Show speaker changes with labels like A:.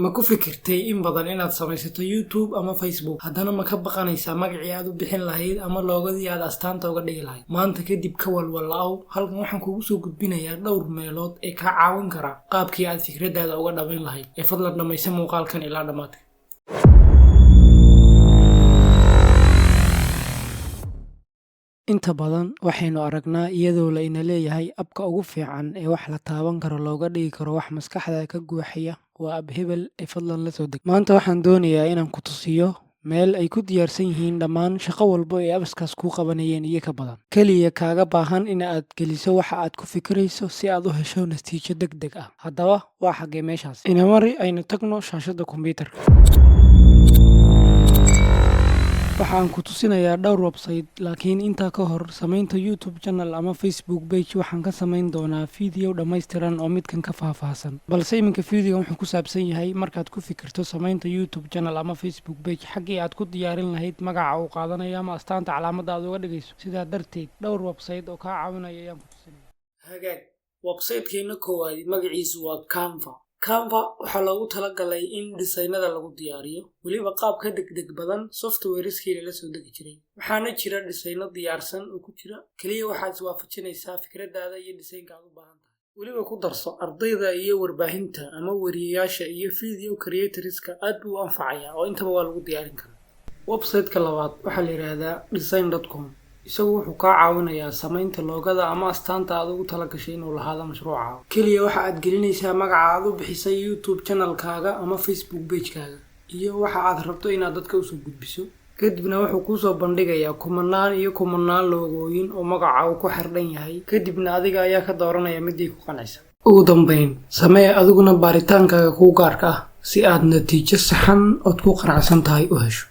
A: ma ku fikirtay in badan inaad samaysato YouTube ama Facebook haddana ma ka baqanaysaa magacii aad u bixin lahayd ama loogadii aad astaanta uga dhigi lahayd maanta kadib ka walwalaaw halkan waxaan kugu soo gudbinayaa dhowr meelood ee ka caawin kara qaabkii aad fikradaada uga dhabayn lahayd ee fadlan dhamaysa muuqaalkan ilaa dhamaadka. inta badan waxaynu aragnaa iyadoo la ina leeyahay abka ugu fiican ee wax la taaban karo looga dhigi karo wax maskaxda ka guuxaya waa ab hebel ee fadlan la soo deg. maanta waxaan doonayaa inaan ku tusiyo meel ay ku diyaarsan yihiin dhammaan shaqo walba ee abaskaas kuu qabanayeen iyo ka badan. kaliya kaaga baahan in aad geliso waxa aad ku fikirayso si aad u hesho natiijo degdeg ah. haddaba waa xagee meeshaas? ina mari aynu tagno shaashada kombiyuutarka. waxaan ku tusinayaa dhowr website, laakiin intaa ka hor samaynta YouTube channel ama Facebook page waxaan ka samayn doonaa video dhammaystiran oo midkan ka faahfaahsan. balse iminka video wuxuu ku saabsan yahay markaad ku fikirto samaynta YouTube channel ama Facebook page xaggii aad ku diyaarin lahayd magaca uu qaadanayo ama astaanta calaamadda aad uga dhigayso. sidaa darteed dhowr website oo kaa caawinaya ayaan ku tusinaya. hagaag, website-keena koowaad magaciisu waa Canva waxaa loogu talagalay in dhisaynada lagu diyaariyo weliba qaab ka degdeg badan softwareskiina la soo degi jiray. waxaana jira dhisayno diyaarsan oo ku jira, kaliya waxaad iswaafajinaysaa fikradaada iyo dhisaynka aad u baahan tahay. weliba ku darso ardayda iyo warbaahinta ama wariyayaasha iyo video creatorska aad buu u anfacaya oo intaba waa lagu diyaarin karaa. website-ka labaad waxaa la yidhaahdaa design.com. isagu wuxuu kaa caawinayaa samaynta loogada ama astaanta aad ugu talagashay inuu lahaado mashruucaaga. keliya waxa aad gelinaysaa magaca aad u bixisay YouTube channelkaaga ama Facebook pagekaaga iyo waxa aad rabto inaad dadka usoo gudbiso. kadibna wuxuu kusoo bandhigayaa kumanaan loogooyin oo magaca uu ku xardhan yahay. kadibna adiga ayaa ka dooranaya midii ku qancisa. ugu dambeyn, samee adiguna baaritaankaaga kuu gaarka ah si aad natiijo saxan ood ku qanacsan tahay u hesho.